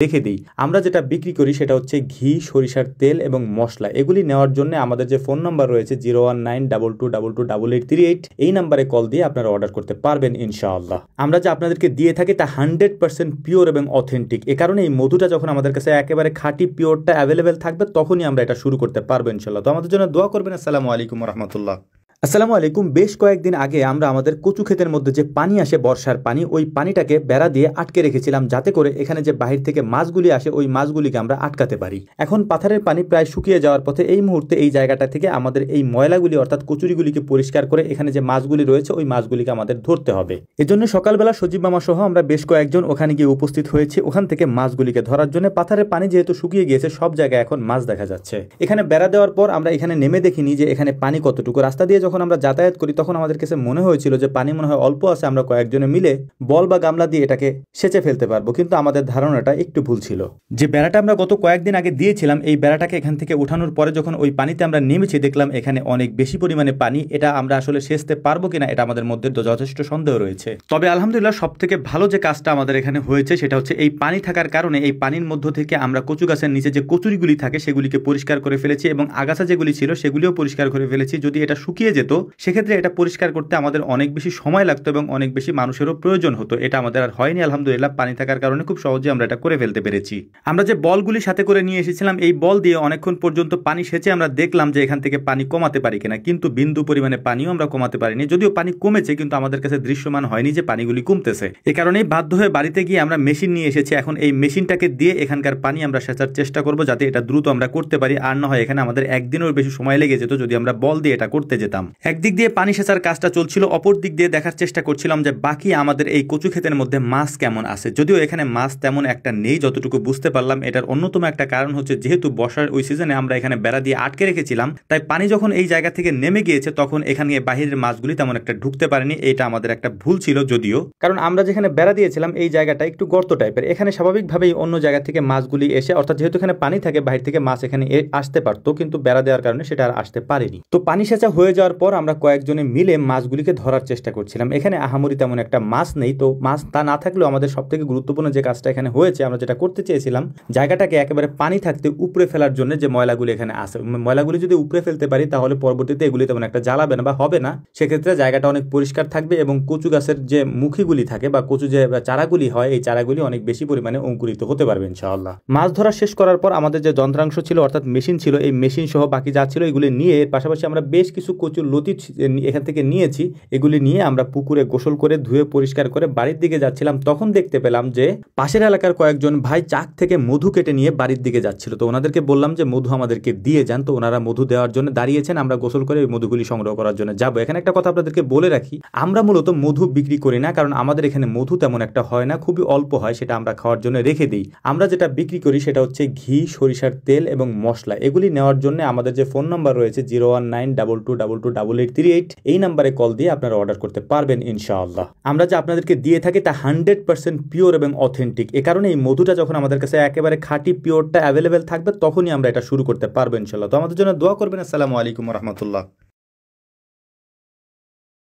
রেখে দিই। আমরা যেটা বিক্রি করি সেটা হচ্ছে ঘি, সরিষার তেল এবং মশলা। এগুলি নেওয়ার জন্য আমাদের যে ফোন নাম্বার রয়েছে 01922222838, এই নাম্বারে কল দিয়ে আপনারা অর্ডার করতে পারবেন ইনশাআল্লাহ। আমরা যে আপনাদেরকে দিয়ে থাকি তা 100% পিওর এবং অথেন্টিক। এ কারণে এই মধুটা যখন আমাদের কাছে একেবারে খাঁটি পিওরটা অ্যাভেলেবেল থাকবে তখনই আমরা এটা শুরু করতে পারবো ইনশাআল্লাহ। তো আমাদের জন্য দোয়া করবেন। আসসালামু আলাইকুম রহমতুল্লাহ। আসসালামু আলাইকুম। বেশ কয়েকদিন আগে আমরা আমাদের কচু ক্ষেতের মধ্যে যে পানি আসে, বর্ষার পানি, ওই পানিটাকে বেড়া দিয়ে আটকে রেখেছিলাম যাতে করে এখানে যে বাহির থেকে মাছগুলি আসে ওই মাছগুলিকে আমরা আটকাতে পারি। এখন পাথারের পানি প্রায় শুকিয়ে যাওয়ার পথে এই মুহূর্তে এই জায়গাটা থেকে আমাদের এই ময়লাগুলি অর্থাৎ কচুরিগুলিকে পরিষ্কার করে এখানে যে মাছগুলি রয়েছে ওই মাছগুলিকে আমাদের ধরতে হবে। এজন্য সকালবেলা সজীব মামা সহ আমরা বেশ কয়েকজন ওখানে গিয়ে উপস্থিত হয়েছি ওখান থেকে মাছগুলিকে ধরার জন্য। পাথারের পানি যেহেতু শুকিয়ে গিয়েছে সব জায়গায় এখন মাছ দেখা যাচ্ছে। এখানে বেড়া দেওয়ার পর আমরা এখানে নেমে দেখিনি যে এখানে পানি কতটুকু। রাস্তা দিয়ে যখন আমরা যাতায়াত করি তখন আমাদের কাছে মনে হয়েছিল যে পানি মনে হয় অল্প আছে, আমরা কয়েকজনে মিলে বল বা গামলা দিয়ে এটাকে সেচে ফেলতে পারবো, কিন্তু আমাদের ধারণাটা একটু ভুল ছিল। যে বেড়াটা আমরা গত কয়েকদিন আগে দিয়েছিলাম এই বেড়াটাকে এখান থেকে উঠানোর পরে যখন ওই পানিতে আমরা নেমেছি দেখলাম এখানে অনেক বেশি পরিমাণে পানি। এটা আমরা আসলে সেচতে পারবো কিনা এটা আমাদের মধ্যে যথেষ্ট সন্দেহ রয়েছে। তবে আলহামদুলিল্লাহ সব থেকে ভালো যে কাজটা আমাদের এখানে হয়েছে সেটা হচ্ছে এই পানি থাকার কারণে এই পানির মধ্য থেকে আমরা কচু গাছের নিচে যে কচুরিগুলি থাকে সেগুলিকে পরিষ্কার করে ফেলেছি এবং আগাছা যেগুলি ছিল সেগুলিও পরিষ্কার করে ফেলেছি। যদি এটা শুকিয়ে যেত সেক্ষেত্রে এটা পরিষ্কার করতে আমাদের অনেক বেশি সময় লাগতো এবং অনেক বেশি মানুষেরও প্রয়োজন হতো। এটা আমাদের আর হয়নি আলহামদুলিল্লাহ। পানি থাকার কারণে খুব সহজে আমরা এটা করে ফেলতে পেরেছি। আমরা যে বলগুলি সাথে করে নিয়ে এসেছিলাম এই বল দিয়ে অনেকক্ষণ পর্যন্ত পানি সেচে আমরা দেখলাম যে এখান থেকে পানি কমাতে পারি কিনা, কিন্তু বিন্দু পরিমাণে পানিও আমরা কমাতে পারিনি। যদিও পানি কমেছে কিন্তু আমাদের কাছে দৃশ্যমান হয়নি যে পানিগুলি কমতেছে। এ কারণেই বাধ্য হয়ে বাড়িতে গিয়ে আমরা মেশিন নিয়ে এসেছি। এখন এই মেশিনটাকে দিয়ে এখানকার পানি আমরা সেচার চেষ্টা করব যাতে এটা দ্রুত আমরা করতে পারি। আর না হয় এখানে আমাদের একদিনের বেশি সময় লেগে যেত যদি আমরা বল দিয়ে এটা করতে যেতাম। একদিক দিয়ে পানি সেচার কাজটা চলছিল, অপর দিক দিয়ে দেখার চেষ্টা করছিলাম যে বাকি আমাদের এই কচু ক্ষেতের মধ্যে মাছ কেমন আছে। যদিও এখানে মাছ তেমন একটা নেই যতটুকু বুঝতে পারলাম। এটার অন্যতম একটা কারণ হচ্ছে যেহেতু বর্ষার ওই সিজনে আমরা এখানে বেড়া দিয়ে আটকে রেখেছিলাম, তাই পানি যখন এই জায়গা থেকে নেমে গিয়েছে তখন এখানে বাহিরের মাছগুলি তেমন একটা ঢুকতে পারেনি। এটা আমাদের একটা ভুল ছিল যদিও, কারণ আমরা যেখানে বেড়া দিয়েছিলাম এই জায়গাটা একটু গর্ত টাইপের। এখানে স্বাভাবিকভাবেই অন্য জায়গা থেকে মাছগুলি এসে, অর্থাৎ যেহেতু এখানে পানি থাকে বাহির থেকে মাছ এখানে আসতে পারতো, কিন্তু বেড়া দেওয়ার কারণে সেটা আর আসতে পারেনি। তো পানি সেচা হয়ে যাওয়ার পর আমরা কয়েকজনে মিলে মাছগুলিকে ধরার চেষ্টা করছিলাম। এখানে আহামরি তেমন একটা মাছ নেই। তো মাছ তা না থাকলেও আমাদের সব থেকে গুরুত্বপূর্ণ যে কাজটা এখানে হয়েছে, আমরা যেটা করতে চেয়েছিলাম জায়গাটাকে একেবারে পানি থাকতে উপরে ফেলার জন্য যে ময়লাগুলি এখানে আসে, ময়লাগুলি যদি উপরে ফেলতে পারি তাহলে পরবর্তীতে এগুলি তেমন একটা জ্বালাবে না বা হবে না। সেক্ষেত্রে জায়গাটা অনেক পরিষ্কার থাকবে এবং কচু গাছের যে মুখিগুলি থাকে বা কচু যে চারাগুলি হয় এই চারাগুলি অনেক বেশি পরিমাণে অঙ্কুরিত হতে পারবে ইনশাআল্লাহ। মাছ ধরা শেষ করার পর আমাদের যে যন্ত্রাংশ ছিল অর্থাৎ মেশিন ছিল, এই মেশিন সহ বাকি যা ছিল এগুলি নিয়ে এর পাশাপাশি আমরা বেশ কিছু কচুর লতি এখান থেকে নিয়েছি। এগুলি নিয়ে আমরা পুকুরে গোসল করে ধুয়ে পরিষ্কার করে বাড়ির দিকে যাচ্ছিলাম। তখন দেখতে পেলাম যে পাশের এলাকার কয়েকজন ভাই চাক থেকে মধু কেটে নিয়ে বাড়ির দিকে যাচ্ছিল। তো ওনাদেরকে বললাম যে মধু আমাদেরকে দিয়ে যান। তো ওনারা মধু দেওয়ার জন্য দাঁড়িয়েছেন, আমরা গোসল করে ওই মধুগুলি সংগ্রহ করার জন্য যাবো। এখানে একটা কথা আপনাদেরকে বলে রাখি, আমরা মূলত মধু বিক্রি করি না, কারণ আমাদের এখানে মধু তেমন একটা হয় না, খুবই অল্প হয়, সেটা আমরা খাওয়ার জন্য রেখে দিই। আমরা যেটা বিক্রি করি সেটা হচ্ছে ঘি, সরিষার তেল এবং মশলা। এগুলি নেওয়ার জন্য আমাদের যে ফোন নাম্বার রয়েছে 01922222838, এই নাম্বারে কল দিয়ে আপনারা অর্ডার করতে পারবেন ইনশাআল্লাহ। আমরা যে আপনাদেরকে দিয়ে থাকি তা 100% পিওর এবং অথেন্টিক। এ কারণে এই মধুটা যখন আমাদের কাছে একেবারে খাঁটি পিওরটা অ্যাভেলেবেল থাকবে তখনই আমরা এটা শুরু করতে পারবো ইনশাআল্লাহ। তো আমাদের জন্য দোয়া করবেন। আসসালামু আলাইকুম রহমতুল্লাহ।